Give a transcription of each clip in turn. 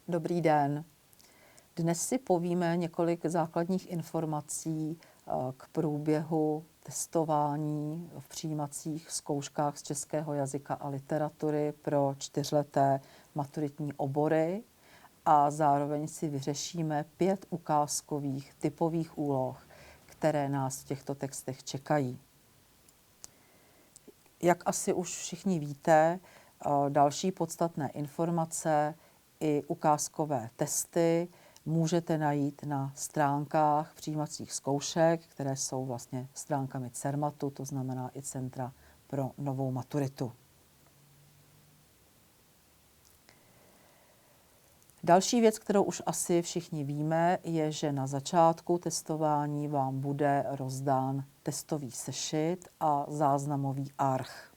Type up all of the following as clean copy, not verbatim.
Dobrý den. Dnes si povíme několik základních informací k průběhu testování v přijímacích zkouškách z českého jazyka a literatury pro 4leté maturitní obory a zároveň si vyřešíme 5 ukázkových typových úloh, které nás v těchto textech čekají. Jak asi už všichni víte, další podstatné informace i ukázkové testy můžete najít na stránkách přijímacích zkoušek, které jsou vlastně stránkami CERMATu, to znamená i Centra pro novou maturitu. Další věc, kterou už asi všichni víme, je, že na začátku testování vám bude rozdán testový sešit a záznamový arch.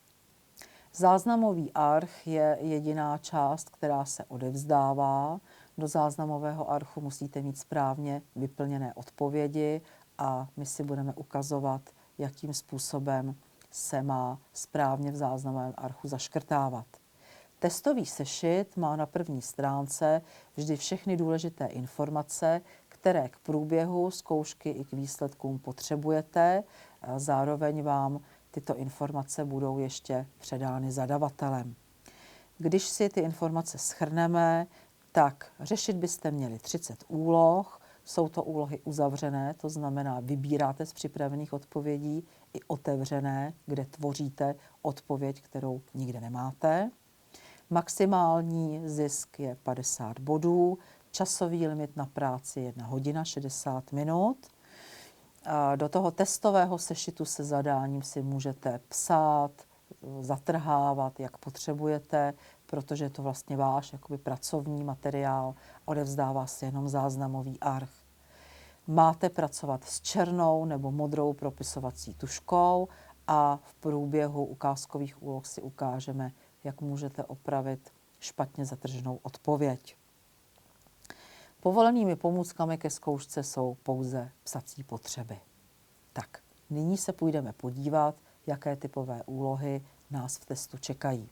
Záznamový arch je jediná část, která se odevzdává. Do záznamového archu musíte mít správně vyplněné odpovědi a my si budeme ukazovat, jakým způsobem se má správně v záznamovém archu zaškrtávat. Testový sešit má na první stránce vždy všechny důležité informace, které k průběhu zkoušky i k výsledkům potřebujete. Zároveň vám tyto informace budou ještě předány zadavatelem. Když si ty informace shrneme, tak řešit byste měli 30 úloh. Jsou to úlohy uzavřené, to znamená vybíráte z připravených odpovědí, i otevřené, kde tvoříte odpověď, kterou nikde nemáte. Maximální zisk je 50 bodů, časový limit na práci 1 hodina 60 minut. Do toho testového sešitu se zadáním si můžete psát, zatrhávat, jak potřebujete, protože je to vlastně váš jakoby pracovní materiál, odevzdává se jenom záznamový arch. Máte pracovat s černou nebo modrou propisovací tužkou a v průběhu ukázkových úloh si ukážeme, jak můžete opravit špatně zatrženou odpověď. Povolenými pomůckami ke zkoušce jsou pouze psací potřeby. Tak, nyní se půjdeme podívat, jaké typové úlohy nás v testu čekají.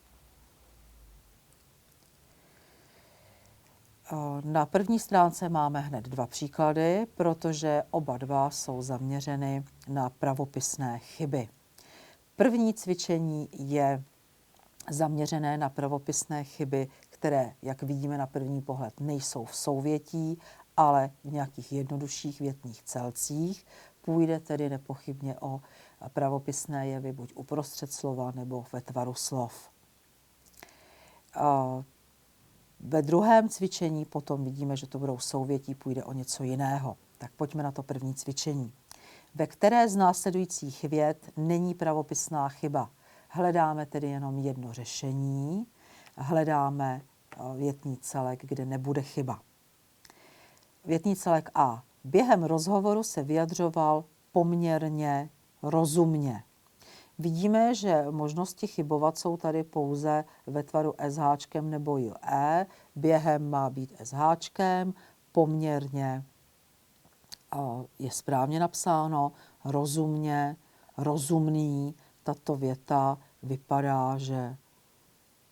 Na první stránce máme hned 2 příklady, protože oba 2 jsou zaměřeny na pravopisné chyby. První cvičení je zaměřené na pravopisné chyby, které, jak vidíme na první pohled, nejsou v souvětí, ale v nějakých jednodušších větných celcích. Půjde tedy nepochybně o pravopisné jevy buď uprostřed slova nebo ve tvaru slov. Ve druhém cvičení potom vidíme, že to budou souvětí, půjde o něco jiného. Tak pojďme na to první cvičení. Ve které z následujících vět není pravopisná chyba? Hledáme tedy jenom jedno řešení, hledáme větný celek, kde nebude chyba. Větný celek A. Během rozhovoru se vyjadřoval poměrně rozumně. Vidíme, že možnosti chybovat jsou tady pouze ve tvaru SH nebo JE. Během má být SH, poměrně je správně napsáno, rozumně, rozumný. Tato věta vypadá, že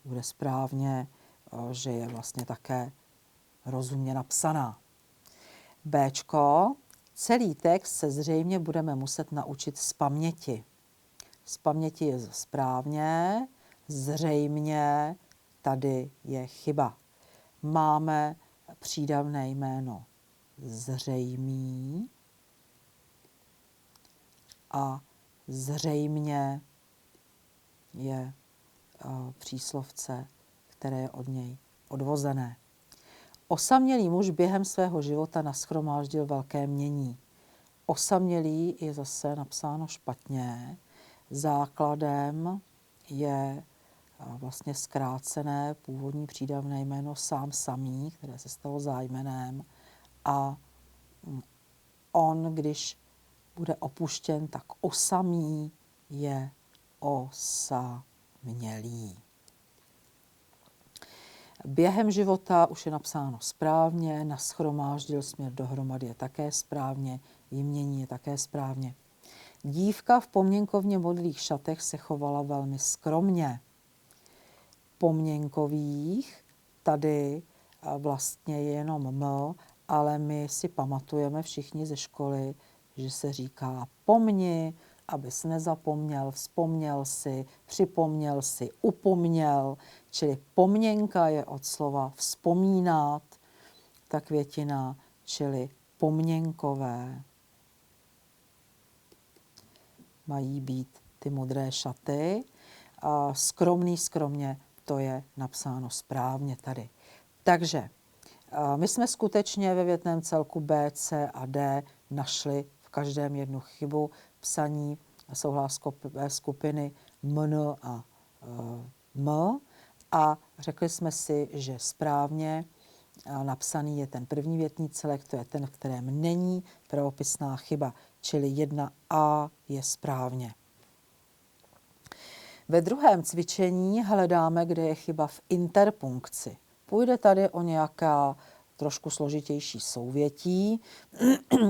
bude správně, že je vlastně také rozumně napsaná. Bčko. Celý text se zřejmě budeme muset naučit z paměti. Z paměti je správně, zřejmě tady je chyba. Máme přídavné jméno zřejmý a zřejmě je příslovce, které je od něj odvozené. Osamělý muž během svého života nashromáždil velké jmění. Osamělý je zase napsáno špatně. Základem je vlastně zkrácené původní přídavné jméno sám samý, které se stalo zájmenem. A on, když bude opuštěn, tak osamý je osamělý. Během života už je napsáno správně, nashromáždil směr dohromady je také správně, jmění je také správně. Dívka v poměnkovně modrých šatech se chovala velmi skromně. Poměnkových tady vlastně je jenom M, ale my si pamatujeme všichni ze školy, že se říká pomni, abys nezapomněl, vzpomněl si, připomněl si, upomněl, čili pomněnka je od slova vzpomínat, ta květina, čili pomněnkové. Mají být ty modré šaty. A skromně, to je napsáno správně tady. Takže my jsme skutečně ve větném celku B, C a D našli v každém jednu chybu psaní souhlaskové skupiny MN a M a řekli jsme si, že správně napsaný je ten první větný celek, to je ten, v kterém není pravopisná chyba, čili 1A je správně. Ve druhém cvičení hledáme, kde je chyba v interpunkci. Půjde tady o nějaká trošku složitější souvětí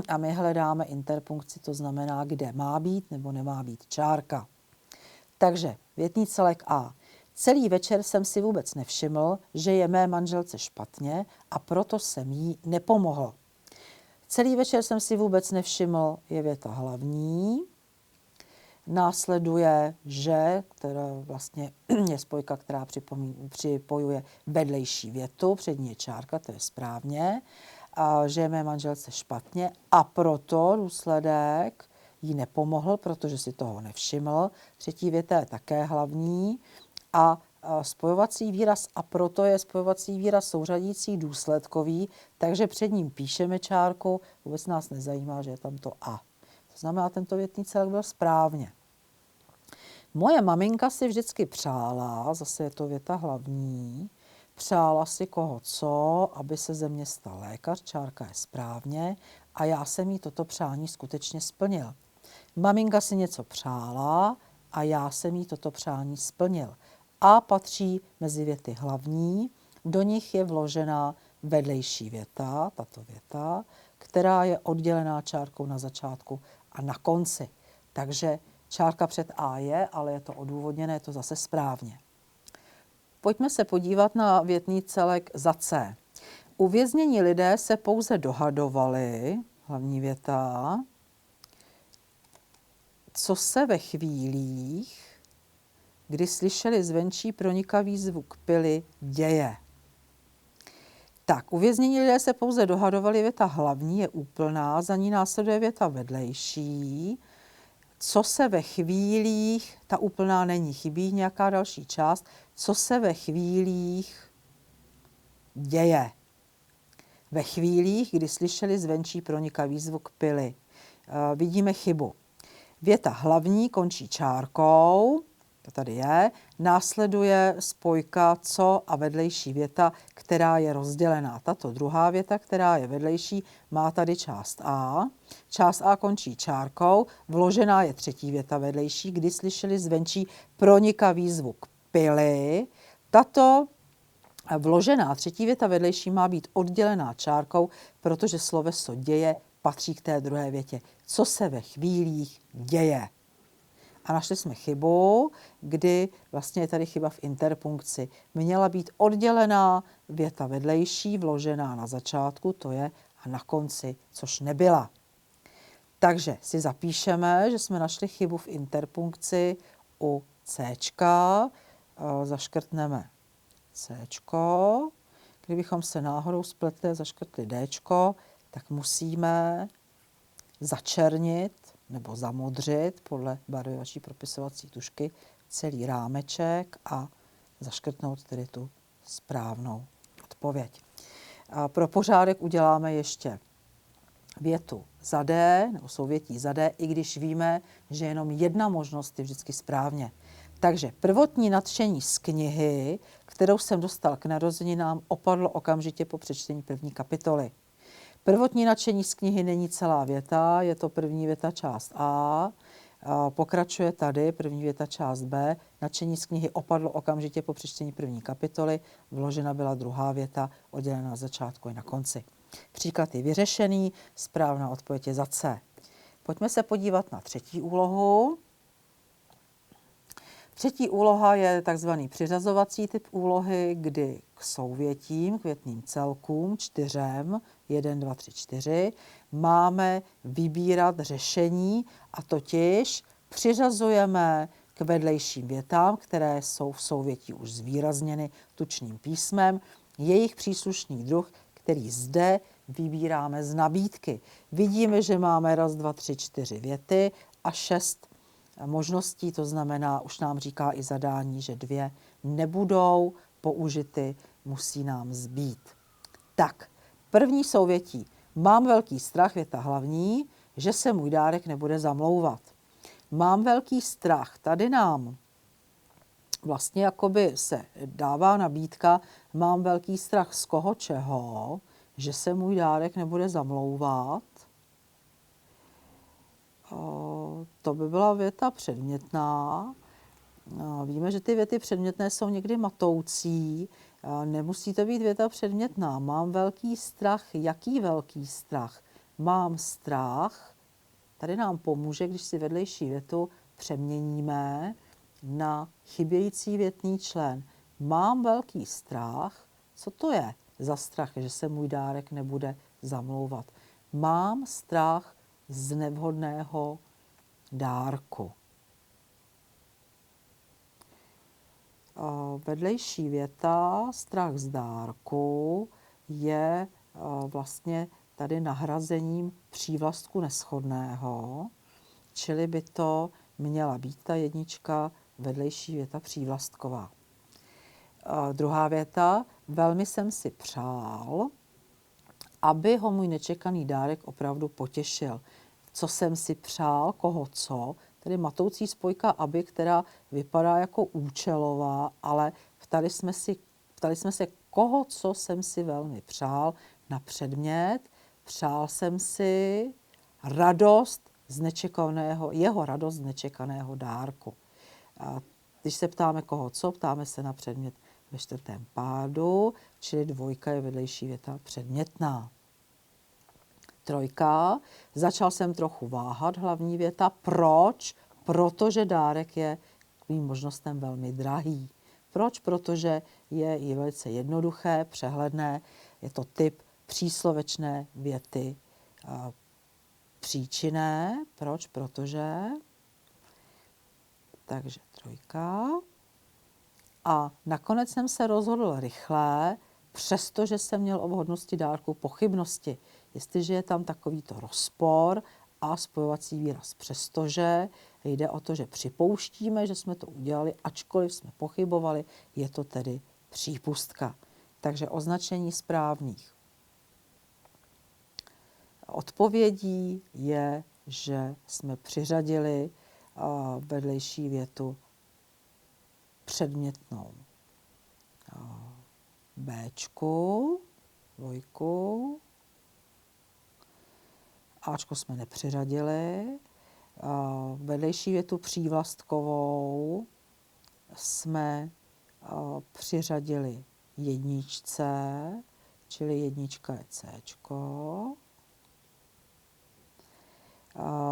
a my hledáme interpunkci, to znamená, kde má být nebo nemá být čárka. Takže větný celek A. Celý večer jsem si vůbec nevšiml, že je mé manželce špatně a proto jsem jí nepomohl. Celý večer jsem si vůbec nevšiml je věta hlavní. Následuje, že, která vlastně je spojka, která připojuje vedlejší větu, přední je čárka, to je správně, a že je mé manželce špatně a proto důsledek jí nepomohl, protože si toho nevšiml. Třetí věta je také hlavní a spojovací výraz a proto je spojovací výraz souřadící důsledkový, takže před ním píšeme čárku, vůbec nás nezajímá, že je tam to a. To znamená, tento větný celek byl správně. Moje maminka si vždycky přála, zase je to věta hlavní, přála si koho co, aby se ze mě stal lékař, čárka je správně, a já jsem jí toto přání skutečně splnil. Maminka si něco přála a já jsem jí toto přání splnil. A patří mezi věty hlavní, do nich je vložená vedlejší věta, tato věta, která je oddělená čárkou na začátku a na konci. Takže čárka před A je, ale je to odůvodněné, je to zase správně. Pojďme se podívat na větný celek za C. Uvěznění lidé se pouze dohadovali, hlavní věta, co se ve chvílích, kdy slyšeli zvenčí pronikavý zvuk pily, děje. Tak, uvěznění lidé se pouze dohadovali, věta hlavní je úplná, za ní následuje věta vedlejší. Co se ve chvílích, ta úplná není, chybí nějaká další část, co se ve chvílích děje. Ve chvílích, kdy slyšeli zvenčí pronikavý zvuk pily. Vidíme chybu. Věta hlavní končí čárkou, to tady je, následuje spojka co a vedlejší věta, která je rozdělená. Tato druhá věta, která je vedlejší, má tady část A. Část A končí čárkou, vložená je třetí věta vedlejší, kdy slyšeli zvenčí pronikavý zvuk pily. Tato vložená třetí věta vedlejší má být oddělená čárkou, protože sloveso děje patří k té druhé větě. Co se ve chvílích děje. A našli jsme chybu, kdy vlastně je tady chyba v interpunkci. Měla být oddělená věta vedlejší, vložená na začátku, to je, a na konci, což nebyla. Takže si zapíšeme, že jsme našli chybu v interpunkci u Cčka, zaškrtneme Cčko, kdybychom se náhodou spletli a zaškrtli Dčko, tak musíme začernit nebo zamodřit podle barvy vaší propisovací tužky celý rámeček a zaškrtnout tedy tu správnou odpověď. A pro pořádek uděláme ještě větu za D, nebo souvětí za D, i když víme, že jenom jedna možnost je vždycky správně. Takže prvotní nadšení z knihy, kterou jsem dostal k narozeninám, opadlo okamžitě po přečtení první kapitoly. Prvotní nadšení z knihy není celá věta, je to první věta část A. Pokračuje tady první věta část B. Nadšení z knihy opadlo okamžitě po přečtení první kapitoly. Vložena byla druhá věta, oddělená na začátku i na konci. Příklad je vyřešený, správná odpověď je za C. Pojďme se podívat na třetí úlohu. Třetí úloha je takzvaný přiřazovací typ úlohy, kdy k souvětím, k větným celkům, 4, 1, 2, 3, 4, máme vybírat řešení, a totiž přiřazujeme k vedlejším větám, které jsou v souvětí už zvýrazněny tučným písmem, jejich příslušný druh, který zde vybíráme z nabídky. Vidíme, že máme 1, 2, 3, 4 věty a 6 možností, to znamená, už nám říká i zadání, že 2 nebudou použity, musí nám zbýt. Tak, první souvětí. Mám velký strach, věta hlavní, že se můj dárek nebude zamlouvat. Mám velký strach, tady nám vlastně jakoby se dává nabídka, mám velký strach z koho čeho, že se můj dárek nebude zamlouvat. To by byla věta předmětná. Víme, že ty věty předmětné jsou někdy matoucí. Nemusí to být věta předmětná. Mám velký strach. Jaký velký strach? Mám strach. Tady nám pomůže, když si vedlejší větu přeměníme na chybějící větný člen. Mám velký strach. Co to je za strach, že se můj dárek nebude zamlouvat? Mám strach z nevhodného dárku. Vedlejší věta, strach z dárku, je vlastně tady nahrazením přívlastku neshodného, čili by to měla být ta jednička, vedlejší věta přívlastková. Druhá věta, velmi jsem si přál, aby ho můj nečekaný dárek opravdu potěšil. Co jsem si přál, koho co, tedy matoucí spojka aby, která vypadá jako účelová, ale ptali jsme se, koho co jsem si velmi přál na předmět. Přál jsem si radost z nečekaného, jeho radost z nečekaného dárku. A když se ptáme koho co, ptáme se na předmět ve čtvrtém pádu, čili 2 je vedlejší věta předmětná. 3. Začal jsem trochu váhat, hlavní věta. Proč? Protože dárek je k mým možnostem velmi drahý. Proč? Protože je i velice jednoduché, přehledné. Je to typ příslovečné věty příčinné. Proč? Protože. Takže 3. A nakonec jsem se rozhodl rychle, přestože jsem měl o vhodnosti dárku pochybnosti. Jestliže je tam takovýto rozpor a spojovací výraz přestože, jde o to, že připouštíme, že jsme to udělali, ačkoliv jsme pochybovali, je to tedy přípustka. Takže označení správných odpovědí je, že jsme přiřadili vedlejší větu předmětnou Bčku, 2, Ačko jsme nepřiřadili, vedlejší větu přívlastkovou jsme přiřadili jedničce, čili jednička je Cčko.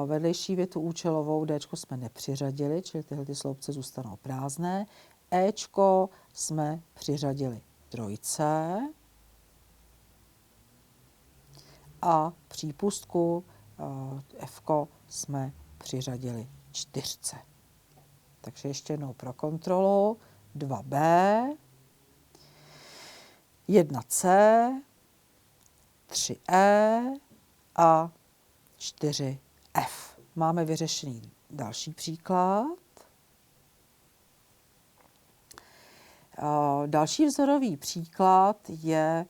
Vedlejší větu účelovou Dčko jsme nepřiřadili, čili tyhle ty sloupce zůstanou prázdné. Ečko jsme přiřadili 3 a přípustku Fko jsme přiřadili 4. Takže ještě jednou pro kontrolu. 2B, 1C, 3E a 4F. Máme vyřešený další příklad. Další vzorový příklad je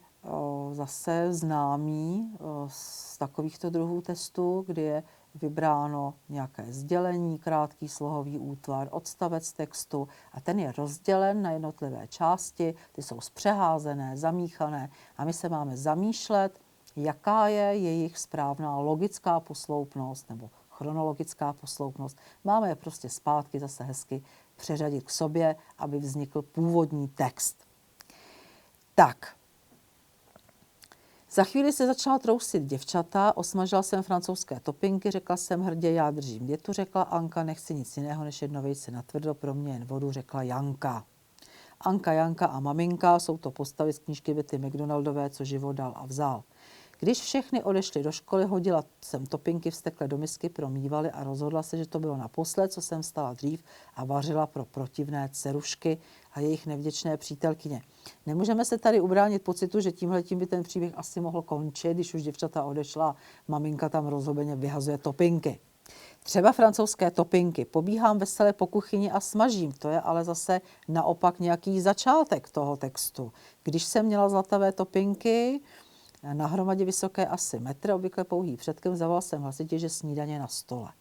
zase známý z takovýchto druhů testů, kdy je vybráno nějaké sdělení, krátký slohový útvar, odstavec textu a ten je rozdělen na jednotlivé části, ty jsou zpřeházené, zamíchané a my se máme zamýšlet, jaká je jejich správná logická posloupnost nebo chronologická posloupnost. Máme je prostě zpátky zase hezky přeřadit k sobě, aby vznikl původní text. Tak. Za chvíli se začala trousit děvčata, osmažila jsem francouzské topinky, řekla jsem hrdě, já držím dietu, řekla Anka, nechci nic jiného než jedno vejce natvrdo, pro mě jen vodu, řekla Janka. Anka, Janka a maminka jsou to postavy z knížky Betty McDonaldové, co život dal a vzal. Když všechny odešly do školy, hodila jsem topinky vztekle do misky, promývaly a rozhodla se, že to bylo naposled, co jsem vstala dřív a vařila pro protivné dcerušky a jejich nevděčné přítelkyně. Nemůžeme se tady ubránit pocitu, že tímhletím by ten příběh asi mohl končit, když už děvčata odešla, maminka tam rozhobeně vyhazuje topinky. Třeba francouzské topinky. Pobíhám veselé po kuchyni a smažím. To je ale zase naopak nějaký začátek toho textu. Když jsem měla zlatavé topinky, na hromadě vysoké asi metr, obvykle pouhý předkem, zavolal jsem hlasitě, že snídaně na stole.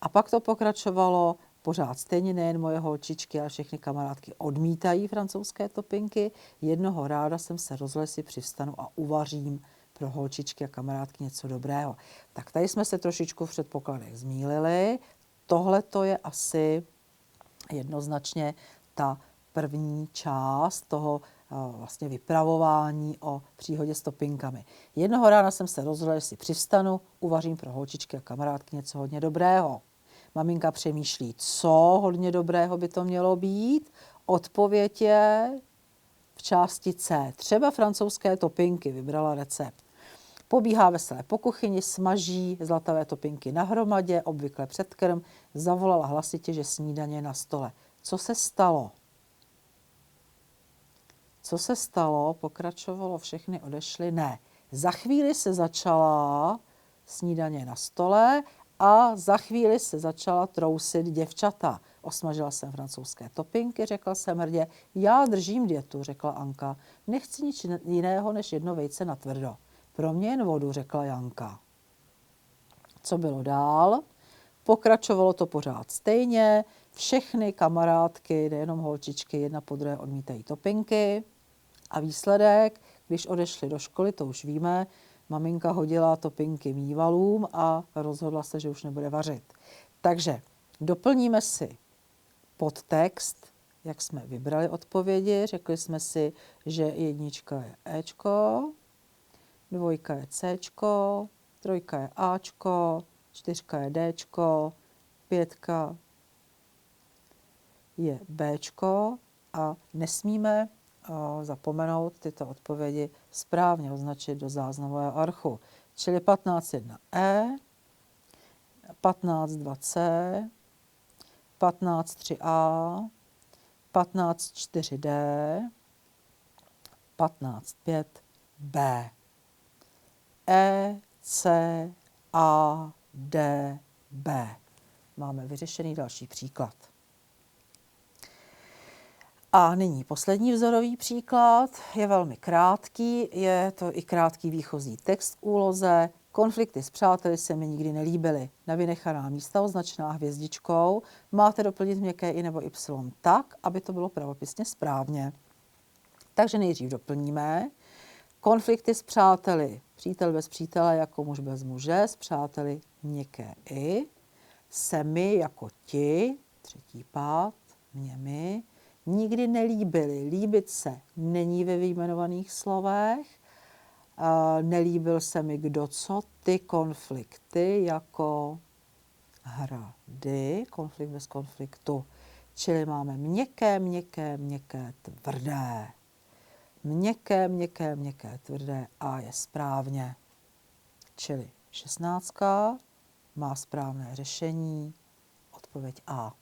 A pak to pokračovalo pořád stejně, nejen moje holčičky, ale všechny kamarádky odmítají francouzské topinky. Jednoho ráda jsem se rozhodla, si přivstanu a uvařím pro holčičky a kamarádky něco dobrého. Tak tady jsme se trošičku v předpokladech zmýlili. Tohle to je asi jednoznačně ta první část toho vlastně vypravování o příhodě s topinkami. Jednoho rána jsem se rozhodla, že si přivstanu, uvařím pro holčičky a kamarádky něco hodně dobrého. Maminka přemýšlí, co hodně dobrého by to mělo být. Odpověď je v části C. Třeba francouzské topinky, vybrala recept. Pobíhá veselé po kuchyni, smaží zlatavé topinky na hromadě, obvykle předkrm, zavolala hlasitě, že snídaně je na stole. Co se stalo? Co se stalo? Pokračovalo, všechny odešly? Ne. Za chvíli se začala snídaně na stole a za chvíli se začala trousit děvčata. Osmažila jsem francouzské topinky, řekla jsem hrdě, já držím dietu, řekla Anka. Nechci nic jiného než jedno vejce natvrdo. Pro mě jen vodu, řekla Janka. Co bylo dál? Pokračovalo to pořád stejně. Všechny kamarádky, nejenom holčičky, jedna po druhé odmítají topinky. A výsledek, když odešli do školy, to už víme, maminka hodila topinky mývalům a rozhodla se, že už nebude vařit. Takže doplníme si podtext, jak jsme vybrali odpovědi. Řekli jsme si, že jednička je Ečko, dvojka je Cčko, trojka je Ačko, čtyřka je Dčko, pětka je Bčko a nesmíme zapomenout tyto odpovědi správně označit do záznamového archu. Čili 15.1e, 15.2c, 15.3a, 15.4d, 15.5b. E, C, A, D, B. Máme vyřešený další příklad. A nyní poslední vzorový příklad. Je velmi krátký, je to i krátký výchozí text k úloze. Konflikty s přáteli se mi nikdy nelíbily. Na vynechaná místa označená hvězdičkou máte doplnit měkké i nebo y tak, aby to bylo pravopisně správně. Takže nejdřív doplníme. Konflikty s přáteli. Přítel bez přítele jako muž bez muže, s přáteli měkké i. Se mi jako ti, třetí pád, mě mi, nikdy nelíbily. Líbit se není ve vyjmenovaných slovech. Nelíbil se mi kdo co, ty konflikty jako hrady, konflikt bez konfliktu. Čili máme měkké, měkké, měkké, tvrdé. Měkké, měkké, měkké, tvrdé A je správně. Čili 16 má správné řešení, odpověď A.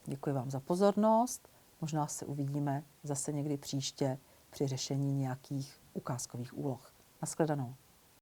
Děkuji vám za pozornost. Možná se uvidíme zase někdy příště při řešení nějakých ukázkových úloh. Naschledanou.